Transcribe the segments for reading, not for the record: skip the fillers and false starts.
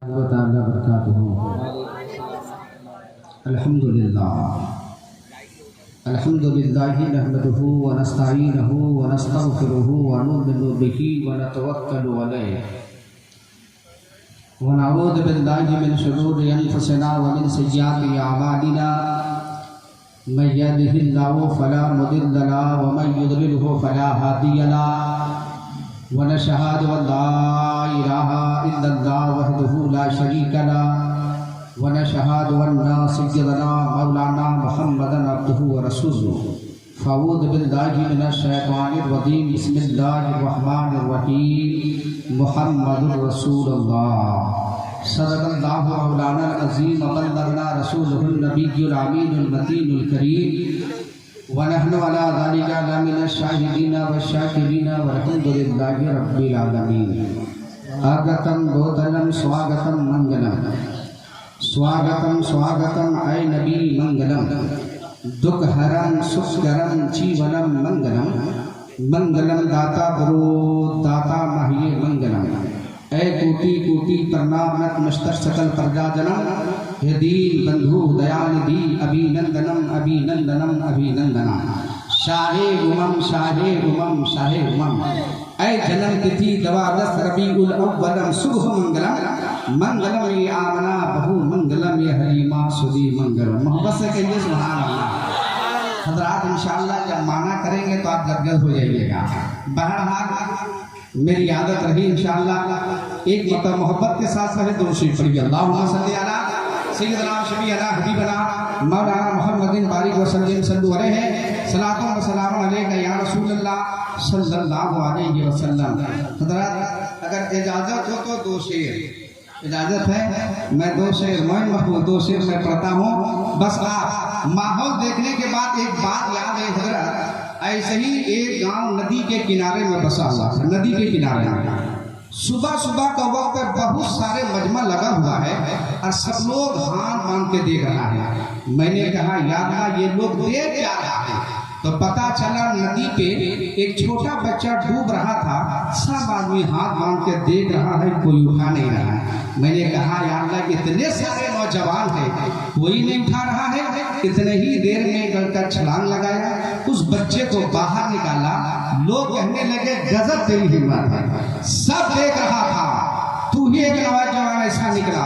अल्हम्दुलिल्लाहि नहमदुहु व नस्तईनुहु व नस्तगफिरुहु व नु'मिनु बिही व नतवक्कलु अलैहि व नऊज़ु बिल्लाहि मिन शुरूरि अनफुसिना व मिन सय्यिआति अअमालिना मन यहदिहिल्लाहु फला मुदिल्ल लहु व मन युद्लिलहु फला हादिय लहु व नशहदु अन ला इलाहा इल्लल्लाह वहदहु ला शरीका लहु व नशहदु अन्ना सय्यदना मौलाना मुहम्मदन अब्दुहु व रसूलुहु फ़अऊज़ु बिल्लाहि मिनश शैतानिर रजीम बिस्मिल्लाहिर रहमानिर रहीम मुहम्मदुर रसूलुल्लाह सल्लल्लाहु मौलाना अज़ीम व बल्लगना रसूलुहुन नबियुल अमीनुल मतीनुल करीम व नहनु अला ज़ालिका लमिनश शाहिदीन व शाकिरीन वल्हम्दुलिल्लाहि रब्बिल आलमीन। आगतम बोधनम स्वागतम मंगलम स्वागतम स्वागतम ऐ नबी मंगलम दुखहरम सुखकरम जीवनम मंगलम मंगलम दाता गुरु दाता महिये मंगलम ऐ कोटि कोटि प्रणाम नतमस्तक सकल प्रजा जनम हे दीन बंधु दयानिधि अभिनंदनम अभिनंदनम अभिनंदनम शाहे उमम शाहे उमम शाहे उमम ऐ जन्म तिथि द्वादश रबीउल अव्वलम शुभ मंगलम मंगलम ये आमना बहु मंगलम ये हलीमा सुदी मंगलम। मोहब्बत से कहिए सुभान अल्लाह। हज़रात इंशाअल्लाह जब माना करेंगे तो आप गदगद हो जाइएगा। बहरहाल मेरी आदत रही इंशाअल्लाह एक मतलब मोहब्बत के साथ साथ दो शेर पढ़िए। अल्लाहुम्मा सल्ली अला सय्यिदना शफीअना हबीबना मौलाना मुहम्मदिन बारिक वसल्लम सल्लु अलैहि सलातो व सलाम अलैका या रसूलल्लाह सल्लल्लाहु अलैहि वसल्लम। हज़रात अगर इजाज़त हो तो दो शेर इजाज़त है, मैं दो शेर दो शेर मैं पढ़ता हूँ। बस आप माहौल देखने के बाद एक बात याद है हज़रत, ऐसे ही एक गांव नदी के किनारे में बसा हुआ था। नदी के किनारे में सुबह सुबह का वक्त बहुत सारे मजमा लगा हुआ है और सब लोग हाथ बांध के देख रहा है। मैंने कहा यार ये लोग देख क्या रहा है, तो पता चला नदी पे एक छोटा बच्चा डूब रहा था। सब आदमी हाथ बांध के देख रहा है, कोई उठा नहीं रहा है। मैंने कहा या अल्लाह इतने सारे नौजवान हैं, कोई नहीं उठा रहा है। इतने ही देर में गलकर छलांग लगाया, उस बच्चे को बाहर निकाला। लोग कहने लगे गजब तेरी हिम्मत है, सब देख रहा था, तू ही एक नौजवान ऐसा निकला,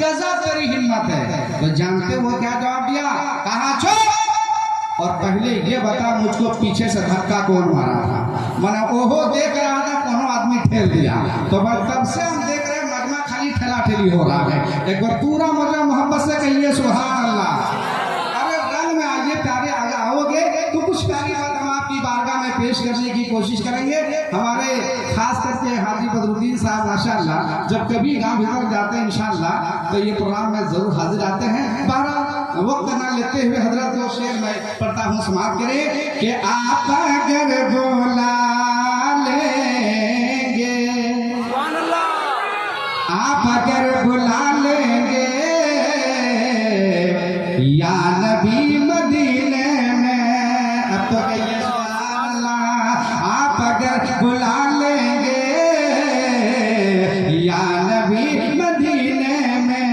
गजब तेरी हिम्मत है। तो जानते हो क्या जवाब दिया? कहा चुप, और पहले ये बता मुझको पीछे से धक्का कौन मारा था? मैंने ओहो देख रहा था, कोनो आदमी ठेल दिया। तो बस तब से हम देख रहे हैं मजमा खाली ठेला ठेली हो रहा है। एक बार पूरा मजा मोहब्बत से कहिए सुभान अल्लाह। अरे रंग में आइए प्यारे, आगे आओगे तो कुछ प्यारी बात हम आपकी बारगाह में पेश करने की कोशिश करेंगे। हमारे खास करके हाजी बदरुद्दीन साहब माशाअल्लाह जब कभी गाँव भीतर जाते हैं इंशाअल्लाह तो ये प्रोग्राम में जरूर हाजिर आते हैं। वक्त ना लेते हुए हजरत जो शेर मैं पढ़ता हूँ समाप्त करें कि आप अगर बुला लेंगे, आप अगर बुला लेंगे या नबी मदीने में, अब तो कहिए सुभान अल्लाह। आप अगर बुला लेंगे या नबी मदीने में,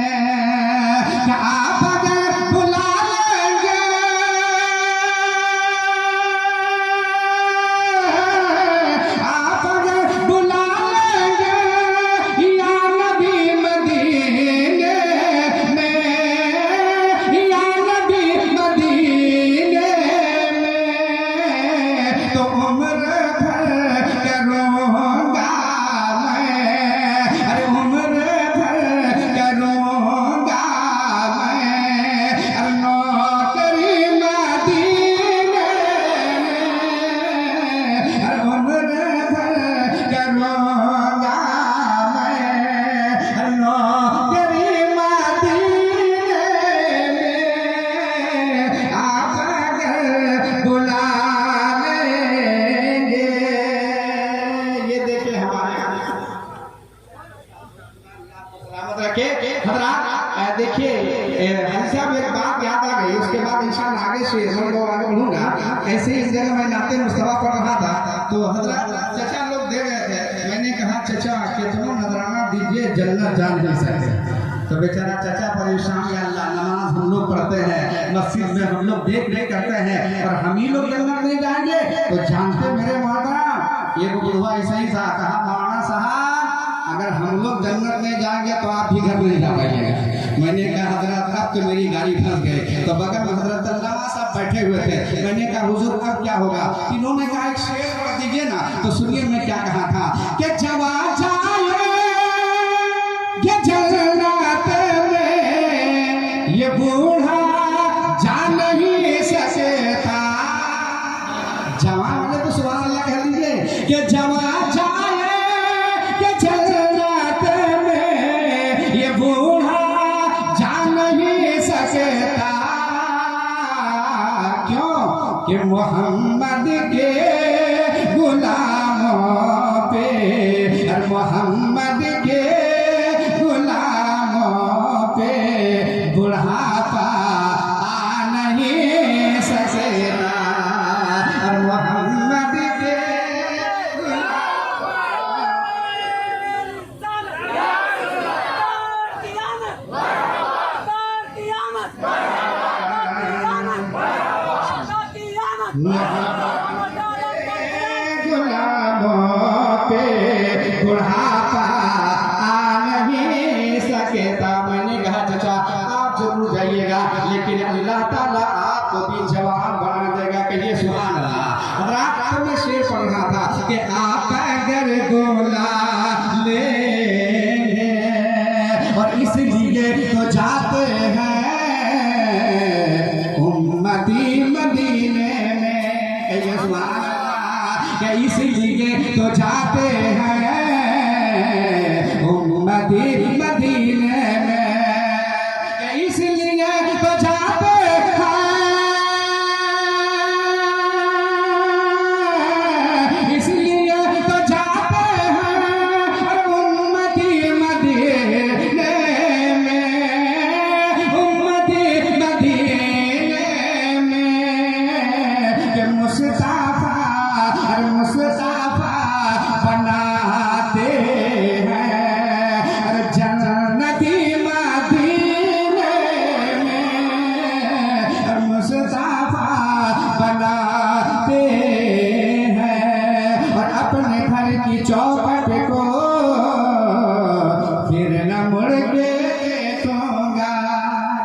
आप देखिए साहब एक बात याद आ गई, उसके बाद इंशाअल्लाह आगे से मैं आगे बढ़ूंगा। ऐसे ही इस जगह मैं नाते मुस्तफा पढ़ रहा था तो हजरत चाचा लोग दे गए थे, मैंने कहा चचा कितना नजराना दीजिए जन्नत जान नहीं सकते। तो बेचारा चचा परेशान, या अल्लाह नमाज हम लोग पढ़ते हैं, मस्जिद में हम लोग देख रेख करते हैं और हम ही लोग जन्नत नहीं जाएंगे। तो जानते मेरे मोहतरम, ये बुढ़वा ऐसा ही था, कहा मौलाना साहब अगर हम लोग जन्नत में जाएंगे तो आप भी घर नहीं जा पाएंगे। मैंने कहा हजरत अब तो मेरी गाड़ी फंस गई। तो बगल में हजरत अल्लामा साहब बैठे हुए थे। मैंने कहा हुजूर अब क्या होगा? इन्होंने कहा एक शेर पढ़ दीजिए ना। तो सुनिए मैं क्या कहा था कि जवा जाए ये जन्नत में ये बूढ़ा जा नहीं सकता। जवान वाले तो सुभान अल्लाह कह दीजिए कि जवा जाए ये जन्नत में ये बूढ़ा जा नहीं सकता। क्यों कि मोहम्मद के गुलामों पे और मोहम्मद के गुलामों पे बुढ़ापा आ नहीं सकता। और मोहम्मद के गुलामों पे बुढ़ापा आ नहीं सकता। मैंने कहा चचा आप जरूर जाइएगा, लेकिन अल्लाह ताला आपको भी जवान बना देगा। कहिए सुभान अल्लाह। रात को मैं शेर पढ़ रहा था कि आप अगर गोला ले और इसलिए तो जाते हैं उम्मती मदीने में। कहिए सुभान अल्लाह। कि इसलिए तो जाते हैं उम्मती मदीने में। इसलिए तो जाते हैं, इसलिए तो जाते हैं उम्मती मदीने में। उम्मती मदीने में कि मुस्तफा बनाते हैं जन्नती मदीने में। मुस्तफा बनाते हैं और अपने घर की चौखट को फिर न मुड़ के देखूंगा।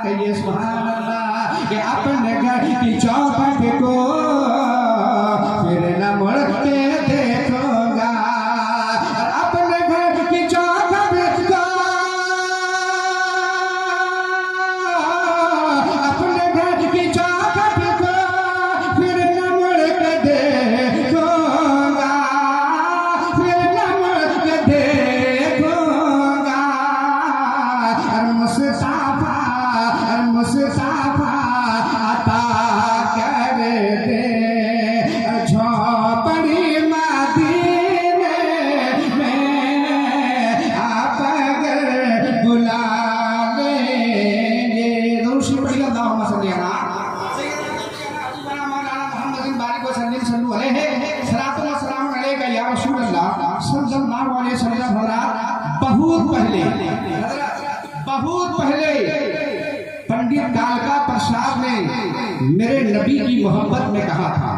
कहिए सुभान अल्लाह। कि अपने घर की चौखट को फिर न मुड़ के देखूंगा। अपने घर की चौखट को, अपने घर की चौखट को फिर न मुड़ के देखूंगा। फिर न मुड़ के देखूंगा। और मुस्तफा अता कर दे झोपड़ी मदीने में। आप अगर बुला लेंगे दूसरी पढ़िए अल्लाहुम्मा सल्ली अला सय्यिदना मौलाना मुहम्मद बारिक वसल्लम सल्लल्लाहु अलैहि सलातो व सलाम अलैका या रसूल अल्लाह सल्लल्लाहु अलैहि वसल्लम। बहुत पहले पंडित कालका प्रसाद ने मेरे नबी की मोहब्बत में कहा था।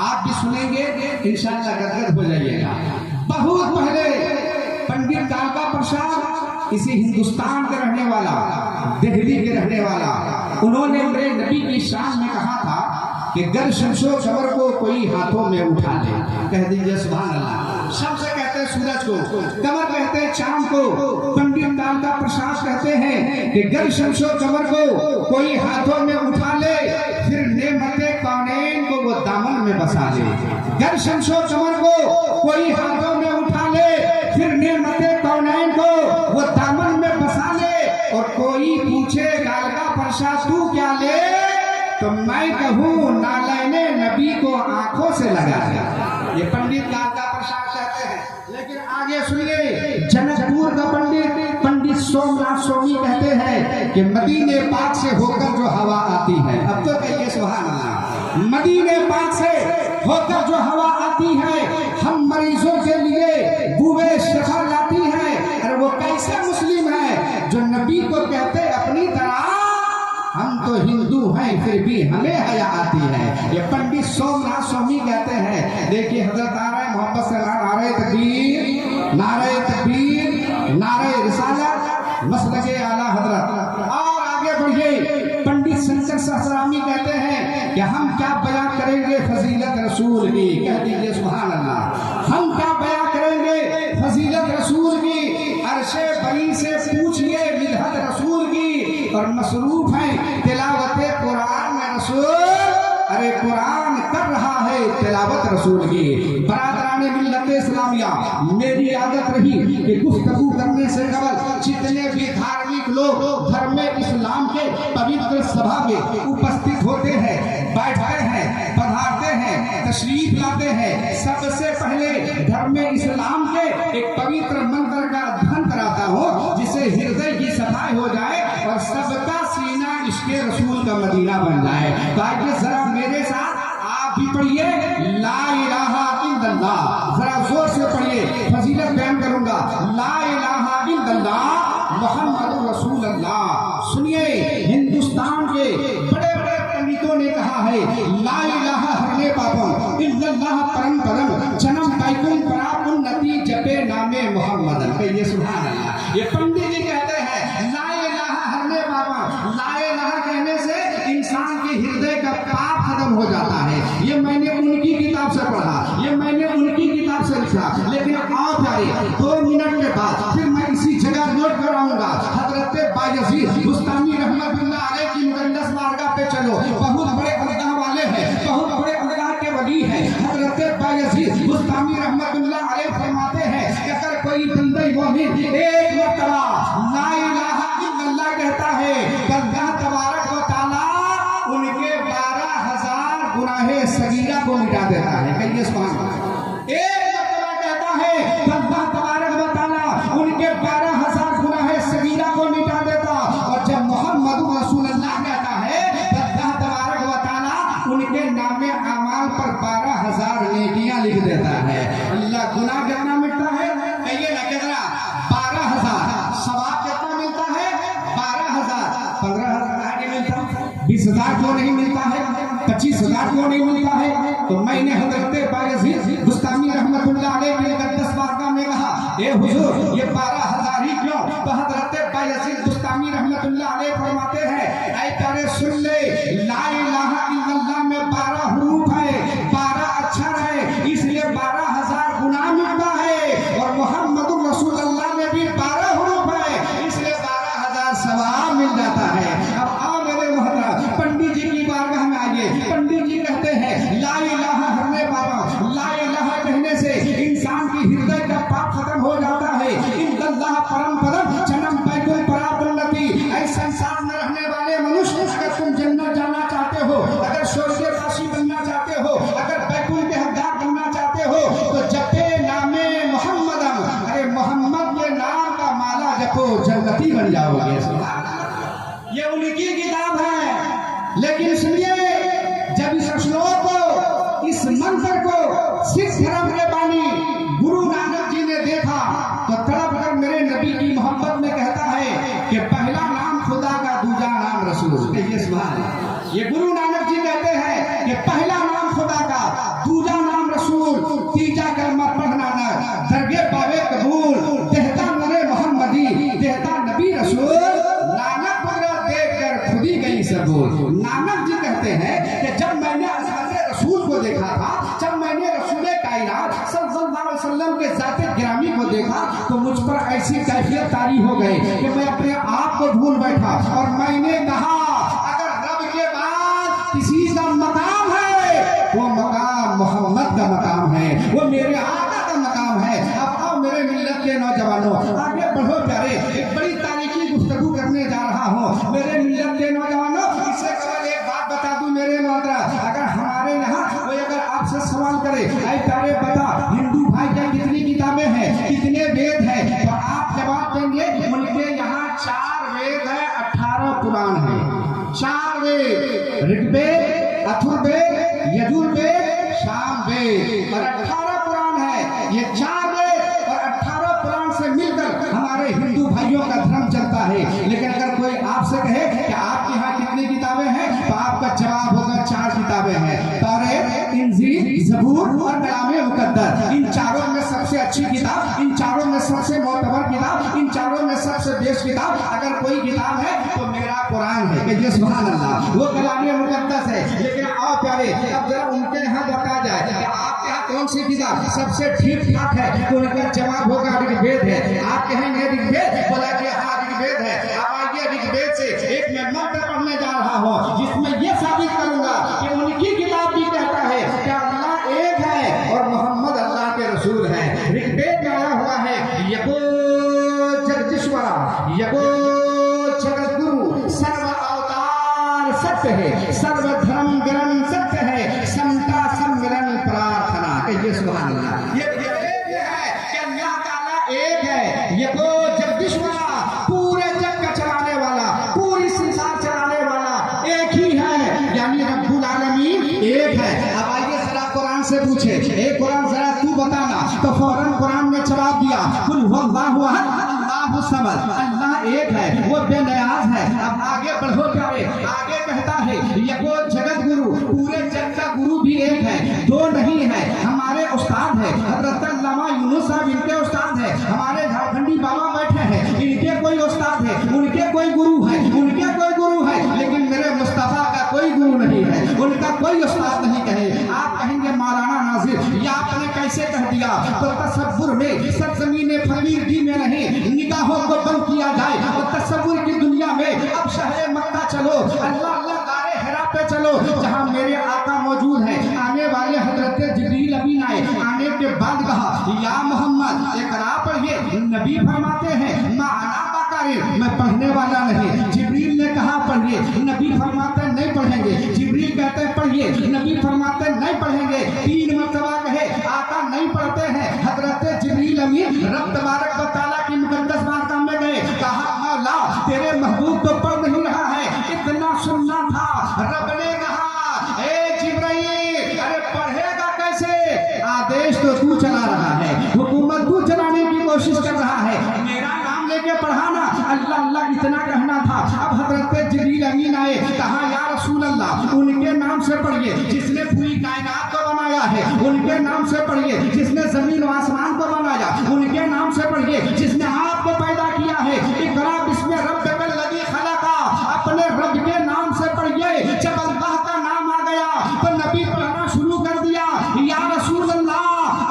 आप भी सुनेंगे इंशाअल्लाह गदगद हो जाइएगा। बहुत पहले पंडित कालका प्रसाद इसी हिंदुस्तान के रहने वाला, दिल्ली के रहने वाला, उन्होंने मेरे नबी की शान में कहा था कि गर शमशो कमर को कोई हाथों में उठा ले। कह दीजिए सुभान अल्लाह। शम्स कहते हैं सूरज को, कमर कहते हैं चांद को। पंडित कालका प्रसाद कहते हैं कि गर शमशो कमर को कोई हाथों में उठा ले, फिर नेमते कौनैन को वो दामन में बसा ले। गर शमशो कमर को कोई हाथों में उठा ले, फिर नेमते कौनैन को वो दामन में बसा ले। और कोई पूछे कालका प्रसाद तू क्या ले, तो मैं कहूँ नालैने नबी को आंखों से लगा दिया। ये पंडित कालका प्रसाद कहते हैं। लेकिन आगे सुनिए, जनकपुर का पंडित सोमनाथ स्वामी कहते हैं कि मदीने पाक से होकर जो हवा आती है। अब तो कहिए सुभान अल्लाह। मदीने पाक से होकर जो हवा आती है, हम मरीजों के लिए बुए शफा को कहते अपनी तरह, हम तो हिंदू हैं फिर भी हमें हया आती है। ये पंडित सोमनाथ स्वामी कहते हैं। देखिए हजरत आ रहे मोहम्मद से नारे तकबीर, नारे तकबीर, नारे रिसालत, मसलके आला हजरत। और आगे बढ़िए पंडित शंकर सहस्रामी कहते हैं कि हम क्या बयां करेंगे फजीलत रसूल की। कह दीजिए सुभान अल्लाह। हम क्या बयां करेंगे फजीलत रसूल की। अर्शे बरी से पूछिए मिदहत रसूल की। और मसरूफ है तिलावत कुरान में रसूल, अरे कुरान कर रहा है तिलावत रसूल की। बरादराने मिल्लत इस्लामिया, मेरी आदत रही कि गुफ्तगू करने से कबल जितने भी धार्मिक लोग धर्म इस्लाम के पवित्र सभा में उपस्थित होते हैं, बैठते हैं, पधारते हैं, तशरीफ लाते हैं, सबसे पहले धर्म इस्लाम के एक पवित्र मंत्र का अध्ययन कराता हूँ, जिससे हृदय की सफाई हो जाए और सबका सीना इसके रसूल का मदीना बन जाए। ताकि जरा मेरे साथ आप भी पढ़िए ला इलाहा इल्लल्लाह, जरा जोर से पढ़िए, फजीलत बयान करूंगा। ला इलाहा इल्लल्लाह मुहम्मदुर रसूलुल्लाह। सुनिए, हिंदुस्तान के बड़े बड़े पंडितों ने कहा है ला इलाहा हरने पापम इल्लल्लाह परम परम जन्म पैकुल पराप उन्नति जपे नामे मोहम्मदन। कहिए सुभान अल्लाह। ये पंडित जी कहते हैं ला इलाहा हरने पापम, ला इलाहा कहने से इंसान के हृदय का पाप खत्म हो जाता है। ये मैंने उनकी किताब से पढ़ा, ये मैंने उनकी किताब से लिखा। लेकिन आप प्यारे 2 मिनट के बाद फिर मैं इसी जगह नोट कराऊंगा। हजरत बायजीद बुस्तामी रहमतुल्लाह अलैह की मुकद्दस बारगाह पे चलो, बहुत बड़े अल्लाह वाले हैं, बहुत बड़े अल्लाह के वली हैं। हजरत बायजीद बुस्तामी रहमतुल्लाह अलैह फरमाते हैं कि अगर कोई बंदे मोमिन एक मरतबा ला इलाहा इल्लल्लाह कहता है, अल्लाह तबारक व तआला उनके 12,000 गुनाहे सगीरा को मिटा देता है। कहिए सुभान अल्लाह। एक मरतबा कहता है अल्लाह तबारक व तआला उनके 12,000 गुनाहे सगीरा को मिटा देता। और जब मोहम्मद रसूलुल्लाह कहता है अल्लाह तबारक व तआला उनके नामे अमाल पर 12,000 नेकियां लिख देता है। अल्लाह गुनाह कितना मिटता है? कहिए ना कितना? 12,000। सवाब कितना मिलता है? 12,000। 15,000 आगे मिलता, 20,000 क्यों नहीं मिलता है? 25,000 क्यों नहीं मिलता है? तो मैंने हजरत बायजीद बुस्तामी रहमतुल्लाह अलैह की मुकद्दस बारगाह में कहा, ए हुजूर ये 12,000 ही क्यों? तो हजरत बायजीद बुस्तामी रहमतुल्लाह अलैह फरमाते हैं, ऐ प्यारे सुन ले, ला इलाहा इल्लल्लाह में 12 हुरूफ है, 12 अक्षर है, इसलिए 12,000 गुनाह मिटता है। और मोहम्मदुर रसूलुल्लाह में भी 12 हुरूफ है, इसलिए 12,000 सवाब मिल जाता है। अब आओ मेरे मोहतरम पंडित जी की बारगाह में आइए। पंडित जी कहते हैं ला इलाहा हरने पापा, ला इलाहा कहने से इंसान की हृदय का पाप खत्म हो जाता है। इल्लल्लाह परम परम जन्म पैकुल पराप उन्नति। ऐ संसार में रहने वाले मनुष्य, अगर तुम जन्नत जाना चाहते हो, अगर स्वर्गवासी बनना चाहते हो, अगर बैकुल के हकदार बनना चाहते हो, तो जपे नामे मोहम्मदन, अरे मोहम्मद के नाम का माला जपो, जन्नती बन जाओगे। ये उनकी किताब है। लेकिन सुनिए, जब इस श्लोक को, इस मंत्र को सिख धर्म के बानी गुरु नानक जी ने देखा तो तड़प कर मेरे नबी की मोहब्बत में कहता है कि पहला नाम खुदा का, दूजा नाम रसूल। ये सुभान। ये गुरु नानक जी कहते हैं कि पहला नाम खुदा का, दूजा नाम रसूल, तीजा कलमा पढ़ना न दरगे पावे कबूल, देहता नरे मोहम्मदी, देहता नबी रसूल, नानक देखकर खुद ही गई सबूर। नानक जी कहते हैं कि जब मैंने हज़रत रसूल को देखा था, जब मैंने रसूल कायनात सल्लल्लाहु अलैहि वसल्लम के ज़ाते गिरामी को देखा, तो मुझ पर ऐसी कैफियत तारी हो गई कि मैं अपने आप को भूल बैठा। और मैंने कहा अगर रब के बाद किसी का मकाम है, वो मकाम मोहम्मद का मकाम है, वो मेरे आका का मकाम है। अब आओ मेरे मिल्लत के नौजवानों, आगे बढ़ो प्यारे। एक बड़ी तारीखी गुफ्तगू करने जा रहा हूँ मेरे मिल्लत के नौजवानों। इससे कबल एक बात बता दूं मेरे मोहतरम, अगर हमारे यहाँ कोई अगर आपसे सवाल करे, ऐ प्यारे बता हिंदू भाई क्या कितनी किताबें हैं, कितने वेद हैं, तो आप जवाब देंगे उनके यहाँ 4 वेद है, 18 पुराण है। 4 वेद, ऋग्वेद, अथर्ववेद, यजुर्वेद, सामवेद और 18 पुराण है। ये 4 वेद और 18 पुराण से मिलकर हमारे हिंदू भाइयों का धर्म चलता है। लेकिन लेकिन अगर कोई आपसे कहे कि आपके यहाँ कितनी किताबें हैं तो आपका जवाब होगा 4 किताबें हैं, तौरात, इंजील, ज़बूर और कलाम मुक़द्दस। इन चारों में सबसे अच्छी किताब, इन चारों में सबसे मोतबर किताब, इन चारों में सबसे बेस्ट किताब अगर कोई किताब है तो मेरा कुरान है कि सुभान अल्लाह, वो कलाम मुक़द्दस है। लेकिन आओ प्यारे, अब जरा उनके यहाँ बता जाए कि आपके यहाँ कौन सी किताब सबसे ठीक ठाक है तो उनका जवाब होगा ऋग्वेद है। आप कहेंगे ऋग्वेद, बोला कि हाँ ऋग्वेद है। अब आइए ऋग्वेद से एक मैं मंत्र पढ़ने जा रहा हूँ जिसमें ये साबित करूंगा कि उनकी किताब भी कहता है कि अल्लाह एक है और मोहम्मद अल्लाह के रसूल है। ऋग्वेद में आया हुआ है यको जगदीश्वरा, यको जगत गुरु, सर्व अवतार सत्य है, सर्व धर्म ग्रहण सत्य है, समता सम्मिलन प्रार्थना। कहिए सुभान अल्लाह। ये है कि अल्लाह ताला एक है, यको जगदीश्वरा, पूरे जग का चलाने वाला, पूरी संसार चलाने वाला एक ही है, यानी रब्बुल आलमीन एक है। अब आइए जरा कुरान से पूछे, ए कुरान जरा तू बताना, तो फौरन कुरान ने जवाब दिया कुल हुवल्लाहु अहद अल्लाहु समद, अल्लाह एक है, वो बेनियाज है। अब आगे बढ़ो प्यारे, आगे कहता है यको जगत गुरु, पूरे जग का गुरु भी एक है, दो नहीं है। हमारे उस्ताद है हजरत अल्लामा यूनुस साहब, इनके उस्ताद है। हमारे झारखंडी बाबा बैठे हैं, इनके कोई उस्ताद है, उनके कोई गुरु है, उनके कोई गुरु है, लेकिन मेरे मुस्तफा का कोई गुरु नहीं है, उनका कोई उस्ताद नहीं कहे। आप कहेंगे मौलाना नाजिर ये आपने कैसे कह दिया? तो तसव्वुर में सरजमीन फकीरगी में नहीं, निगाहों को बंद किया जाए और तसव्वुर की दुनिया में अब शहर मक्का चलो, अल्लाह अल्लाह गारे हिरा पे चलो, जहाँ मेरे आका मौजूद है। आने वाले हजरत जिब्रील अमीन आए, आने के बाद कहा या मोहम्मद इकरा पढ़िए, नबी फरमाते हैं माना बाकारी, मैं पढ़ने वाला नहीं। जिब्रील ने कहा पढ़िए, नबी फरमाते नहीं पढ़ेंगे। जिब्रील कहते पढ़िए, नबी फरमाते नहीं पढ़ेंगे। 3 मरतबा कहे आका नहीं पढ़ते हैं। हजरत जिब्रील अमीन रब तबारक व तआला की मुकद्दस बारगाह में गए, कहा मौला तेरे महबूब तो पढ़ नहीं रहा है, इतना सुनना था। रब ने कहा ए जिब्रील अरे पढ़ेगा कैसे, आदेश तो तू चला रहा है, हुकूमत तू चलाने की कोशिश कर रहा है, मेरा नाम लेके पढ़ाना। अल्लाह अल्लाह इतना कहना था। अब हजरत जिब्रील अमीन आए, कहा या रसूल अल्लाह उनके नाम से पढ़िए जिसने पूरी कायनात को बनाया है, उनके नाम से पढ़िए जिसने जमीन व आसमान को बनाया, उनके नाम से पढ़िए जिसने आपको पैदा किया है। इक़रा बिस्मि रब्बिकल लज़ी खलक़ा, अपने रब के नाम से पढ़िए। जब अल्लाह का नाम आ गया तो नबी पढ़ना शुरू कर दिया। या रसूल अल्लाह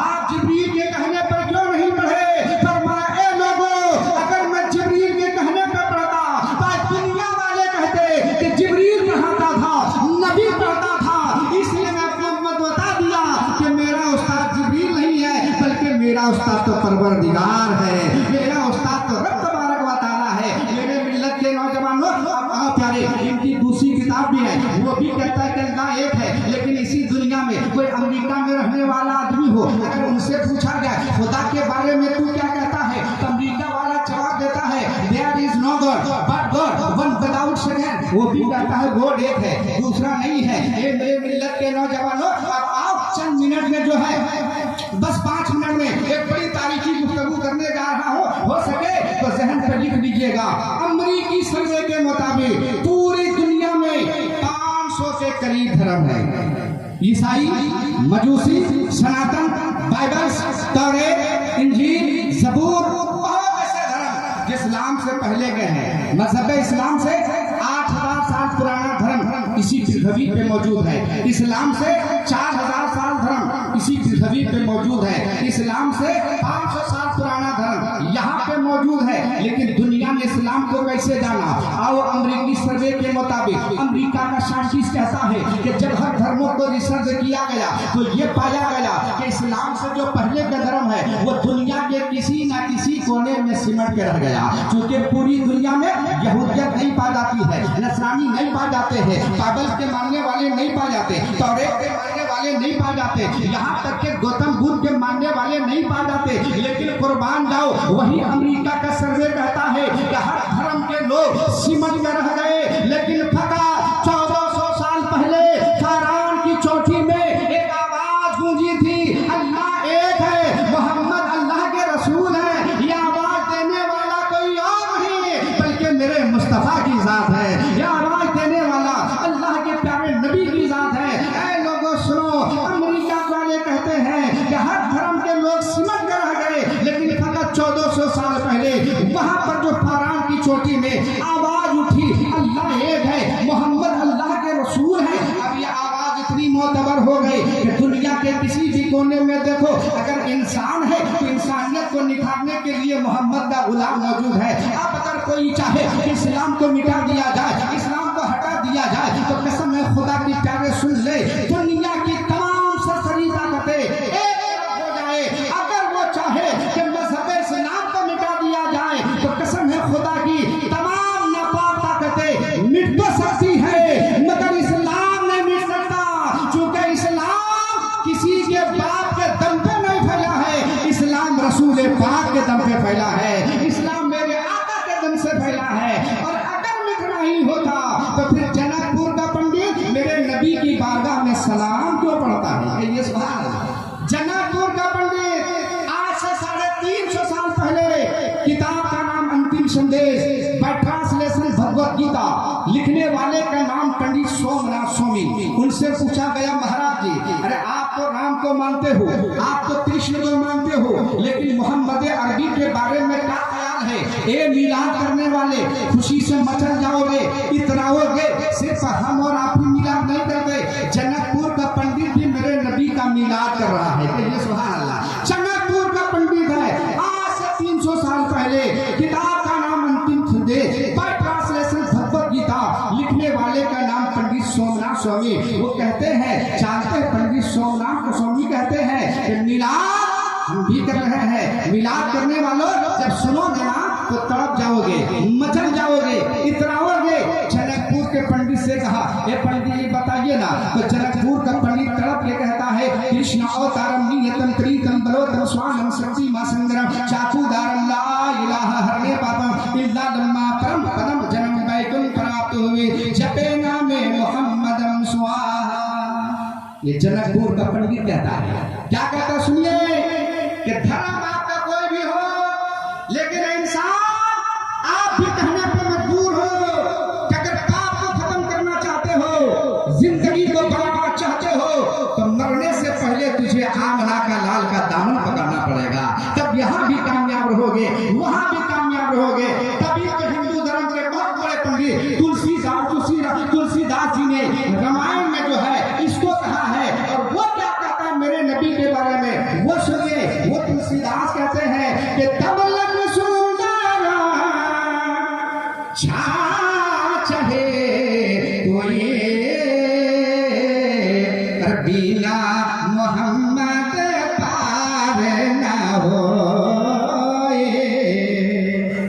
आप जिब्रील के कहने पर क्यों नहीं पढ़े? फरमाया ए लोगों अगर मैं जिब्रील के कहने पर पढ़ता तो दुनिया वाले कहते कि जिब्रील पढ़ाता था, नबी पढ़ता था। इसलिए मैं अपनी उम्मत बता दिया कि मेरा उस्ताद जिब्रील नहीं है, बल्कि मेरा उस्ताद तो परवरदिगार है, मेरा उस्ताद तो रब तबारक व तआला है। मेरे मिल्लत के नौजवानों प्यारे, इनकी दूसरी किताब भी है, वो भी कहता है कि अल्लाह एक है। लेकिन इसी दुनिया में कोई अमेरिका में रहने वाला आदमी हो, अगर उनसे पूछा जाए खुदा के बारे में तू क्या कहता है, तो अमेरिका वाला जवाब देता है there is no God but God one without second. वो भी कहता है गॉड एक है, दूसरा नहीं है। ये मेरे मिल्लत के नौजवानों, अब आप चंद मिनट में जो है बस 5 मिनट में एक बड़ी तारीखी गुफ्तगू करने जा रहा हूँ, हो सके तो जहन पर लिख लीजिएगा। अमरीकी सर्वे के मुताबिक पूरी दुनिया में 500 के करीब धर्म है। ईसाई, मजूसी, सनातन, बाइबल, तौरात, इंजील, ज़बूर, बहुत ऐसे धर्म इस्लाम से पहले गए हैं। मजहब इस्लाम से 8000 साल पुराना धर्म इसी पृथ्वी पे मौजूद है। इस्लाम से 4000 साल धर्म इसी पृथ्वी पे मौजूद है। इस्लाम से 500 साल पुराना धर्म यहाँ पे मौजूद है। लेकिन दुनिया ने इस्लाम को कैसे जाना? आओ अमरीकी सर्वे के मुताबिक अमेरिका का साइंटिस्ट कहता है कि जब हर धर्मों को रिसर्च किया गया तो ये पाया गया कि इस्लाम से जो पहले का धर्म है वो दुनिया के किसी न किसी कोने में सिमट के रह गया। क्योंकि पूरी दुनिया में यहूदियत नहीं पा जाती है, नसरानी नहीं पा जाते हैं, बाइबल के मानने वाले नहीं पा जाते, तौरात के मानने वाले नहीं पा जाते, यहाँ तक के गौतम बुद्ध के मानने वाले नहीं पा जाते। लेकिन कुर्बान जाओ, वही अमेरिका का सर्वे कहता है कि हर धर्म के लोग सिमट के रह गए। लेकिन फका 1400 साल पहले फारान की चोटी में एक आवाज गूंजी थी, अल्लाह एक है, मोहम्मद अल्लाह के रसूल है। यह आवाज देने वाला कोई और नहीं बल्कि मेरे मुस्तफ़ा की ज़ात है, ये आवाज़ देने वाला अल्लाह के प्यारे नबी की ज़ात है। ऐ लोगों सुनो, अमेरिका वाले कहते हैं कि हर धर्म के लोग सिमट कर रह गए, लेकिन फकत 1400 साल पहले वहाँ पर जो फारान की चोटी में आवाज़ उठी अल्लाह एक है, मोहम्मद अल्लाह के रसूल है, अब ये आवाज़ इतनी मोतबर हो गई कि दुनिया के किसी भी कोने में देखो, अगर इंसान है तो इंसानियत को निखारने के लिए मोहम्मद का गुलाम मौजूद है। अब अगर कोई चाहे कि इस्लाम को मिटा दिया जाए, इस्लाम को हटा दिया जाए, तो कसम है खुदा की प्यारे सुन ले, दुनिया की तमाम सरसरी ताकतें एक तरफ हो जाए। अगर वो चाहे कि मजहब इस्लाम को मिटा दिया जाए, तो कसम है खुदा की तमाम नापाक ताकतें मिट तो सकती है, मगर इस्लाम नहीं मिट सकता, क्योंकि इस्लाम किसी के बाप के दम पे नहीं फैला है, इस्लाम रसूल पाक के दम पे फैला है, इस्लाम मेरे आका के दम से फैला है। और अगर मिटना ही होता तो फिर जनकपुर का पंडित मेरे नबी की बारगाह में सलाम क्यों पढ़ता है? ये सवाल। जनकपुर का पंडित आज से 350 साल पहले किताब का नाम अंतिम संदेश बाय ट्रांसलेशन भगवत गीता, लिखने वाले का नाम पंडित सोमनाथ स्वामी। उनसे पूछा गया, महाराज जी, अरे आप तो राम को मानते हो, आप तो कृष्ण को मानते हो, लेकिन मोहम्मद अरबी के बारे में क्या ख्याल है? ये मिलाद करने वाले खुशी से मचल जाओगे, इतराओगे, सिर्फ हम और आप ही मिलाद नहीं करते, जनकपुर का पंडित भी मेरे नबी का मिलाद कर रहा है। ये सुभान अल्लाह, जनकपुर का पंडित है। आज से 300 साल पहले किताब का नाम अंतिम संदेश बाय ट्रांसलेशन भगवत गीता, लिखने वाले का नाम पंडित सोमनाथ स्वामी। वो कहते हैं, जानते हैं पंडित सोमनाथ स्वामी कहते हैं कि मिलाद हम भी कर रहे हैं, मिलाद करने वालों जब सुनोगे ना तो तड़प जाओगे, मचल जाओगे, इतराओगे। जनकपुर के पंडित से कहा, ये पंडित जी बताइए ना, तो जनकपुर का पंडित तड़प के कहता है, कृष्ण अवतारम नियतम त्रितम बलोतम स्वानम शक्ति मासंगरम चाकुदारम ला इलाहा हरणे पापम इल्ला लम्मा परम पदम जन्म वैकुंठ प्राप्त हुए जपे नामे मोहम्मदम स्वाहा। ये जनकपुर का पंडित कहता है, क्या कहता सुनिए, कि धर्म आपका कोई भी हो, लेकिन इंसान आप भी कहने पर मजबूर हो कि अगर पाप को खत्म करना चाहते हो, जिंदगी को बनाना चाहते हो, तो मरने से पहले तुझे आमना का लाल का दामन पकड़ना पड़ेगा, तब यहाँ भी कामयाब रहोगे, वहां भी कामयाब रहोगे। तभी तो हिंदू धर्म के बहुत बड़े पंडित तुलसीदास जी ने रामायण में जो है इसको कहा है, और वो क्या कहता है मेरे नबी के बारे में, वो सुनिए। वो तुलसीदास कहते हैं कि तब लग सुंदर चाहे कोई बिना मोहम्मद पार न हो।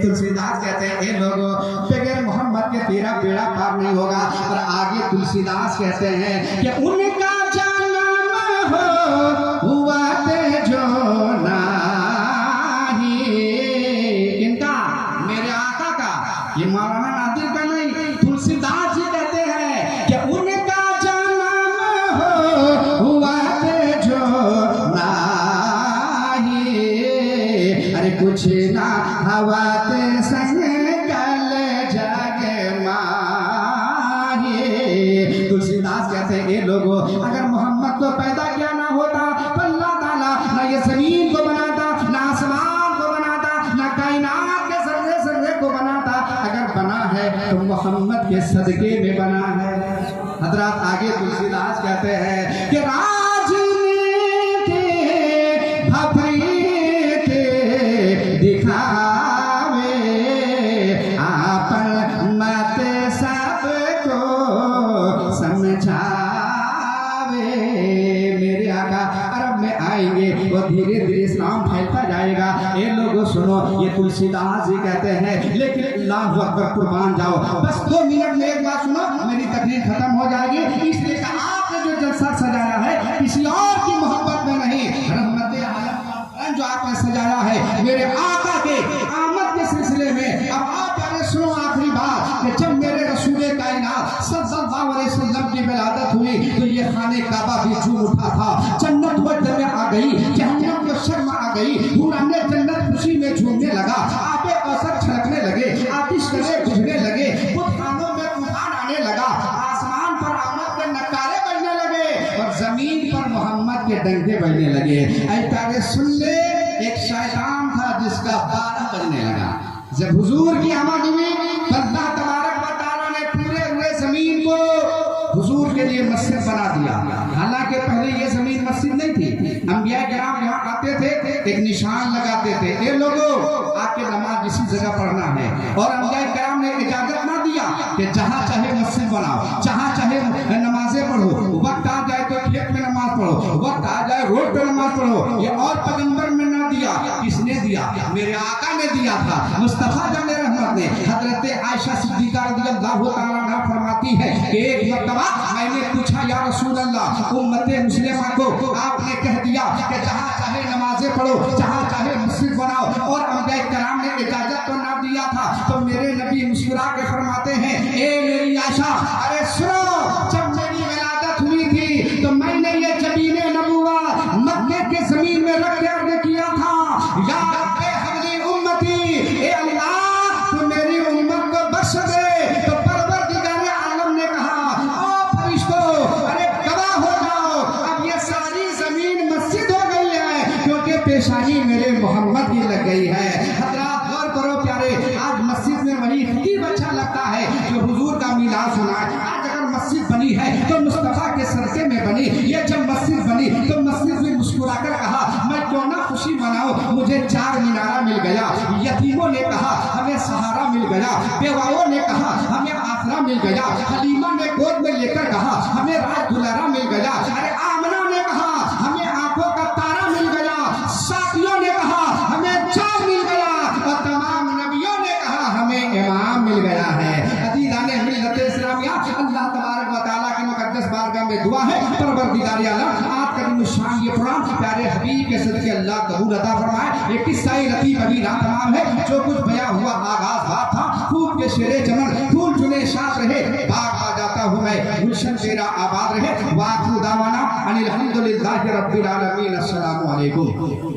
तुलसीदास कहते हैं, ये लोगों बगैर मोहम्मद के तेरा बेड़ा पार नहीं होगा। और आगे तुलसीदास कहते हैं कि उनका जन्म हुआ ते जो नाही, इनका मेरे आका का, ये मौलाना नादिर का नहीं, तुलसीदास जी कहते हैं कि उनका जन्म हुआ ते जो नाही, अरे कुछ ना हवा ते संग तुलसीदास कहते हैं, ये लोगों अगर मोहम्मद को पैदा किया ना होता तो अल्लाह ताला ना ये जमीन को बनाता, ना आसमान को बनाता, ना कायनात के सर्रे को बनाता। अगर बना है तो मोहम्मद के सदके में बना है। हजरत आगे तुलसीदास कहते हैं कि राजनीति भपरीत दिखावे आपन मत सबको समझावे। मेरे आका अरब में आएंगे वो धीरे धीरे इस्लाम फैलता जाएगा। ये लोगों सुनो, ये तुलसीदास जी कहते हैं, लेकिन अल्लाहु अकबर कुर्बान जाओ। बस 2 मिनट में एक बात सुनो, मेरी तकरीर खत्म हो जाएगी। इसलिए आपने जो जलसा सजाया है किसी और की मोहब्बत में नहीं, रहमत आलम जो आपने सजाया है मेरे आका के आमद के सिलसिले में। अब आप सुनो आखिरी बात कि जब मेरे रसूल कायनात सल्लल्लाहु अलैहि वसल्लम की विलादत हुई तो ये खाने काबा भी झूम उठा था। जन्नत वजद में आ गई, जहन्नम को शर्म आ गई, हुराने जन्नत खुशी में झूमने लगा, आबे औसत छलकने लगे, आतिश कले बुझने लगे, चाहिए। ऐ प्यारे सुन ले, एक शैतान था जिसका 12 बजने लगा। जब हुजूर की आमद हुई तो अल्लाह तबारक व तआला ने पूरे हुए जमीन को हुजूर के लिए मस्जिद बना दिया। हालांकि पहले ये जमीन मस्जिद नहीं थी। अंबिया किराम यहाँ आते थे, एक निशान लगाते थे, ये लोगों आके नमाज इसी जगह पढ़ना है। और अंबिया किराम ने इजाजत ना दिया कि जहाँ चाहे मस्जिद बनाओ, जहाँ चाहे नमाजें पढ़ो, वक्त आ जाए तो खेत में नमाज पढ़ो, वक्त आ जाए रोड पे नमाज पढ़ो। ये और पैगंबर में ना दिया, किसने दिया? मेरे आका ने दिया था, मुस्तफा जाने रहमत ने। हजरत आयशा सिद्दीका रज़ियल्लाहु तआला अन्हा फरमाती है कि एक मर्तबा मैंने पूछा, या रसूल अल्लाह, उम्मते मुस्लिमा को आपने कह दिया कि जहाँ चाहे नमाजें पढ़ो, जहाँ चाहे मस्जिद बनाओ, और अंबिया किराम ने इजाजत तो ना दिया था। तो मेरे नबी मुस्कुरा के फरमाते हैं, ए मेरी आयशा, अरे सुनो, जब मेरी विलादत हुई थी तो मैंने ये जबीने नबुवा मक्के के जमीन में रख के अर्ज किया था, या रब्बे हवली उम्मती, ए अल्लाह तू मेरी उम्मत को बख्श दे। तो परवरदिगार आलम ने कहा, ओ फरिश्तों, अरे गवाह हो जाओ, अब ये सारी जमीन मस्जिद हो गई है, क्योंकि पेशानी मेरे मोहम्मद की लग गई है। हजरात गौर करो प्यारे, आज मस्जिद में वही खतीब अच्छा लगता है जो हुजूर का मीलाद सुनाए। आज अगर मस्जिद बनी है तो मुस्तफा के सदके में बनी। ये जब मस्जिद बनी तो मस्जिद में मुस्कुराकर कहा, मैं क्यों ना खुशी मनाऊं, मुझे 4 मीनारा मिल गया। यतीमों ने कहा, हमें सहारा मिल गया। बेवाओं ने कहा, हमें आसरा मिल गया। हलीमा ने गोद में लेकर कहा, हमें राज दुलारा मिल गया। अरे आमना ने कहा, हमें आंखों का तारा मिल गया। साथियों ने कहा, हमें चाँद मिल गया। और तमाम नबियों ने कहा, हमें इमाम मिल गया है। अजीज़ाने मिल्लत इस्लामिया, अल्लाह तबारक व तआला की मुकद्दस बारगाह में दुआ है, परवरदिगार आलम आप करीम शान ये कुरान प्यारे हबीब के सदके अल्लाह कबूल अता फरमाए। ये किस्सा लतीफ अभी ना तमाम है, जो कुछ बयां हुआ आगाज बात था। खूब के शेरे चमन फूल चुने शाद रहे, बाग आ जाता हूँ मैं, गुलशन तेरा आबाद रहे। वाखिर दावाना अनिल हम्दुलिल्लाहि रब्बिल आलमीन। अस्सलामु अलैकुम।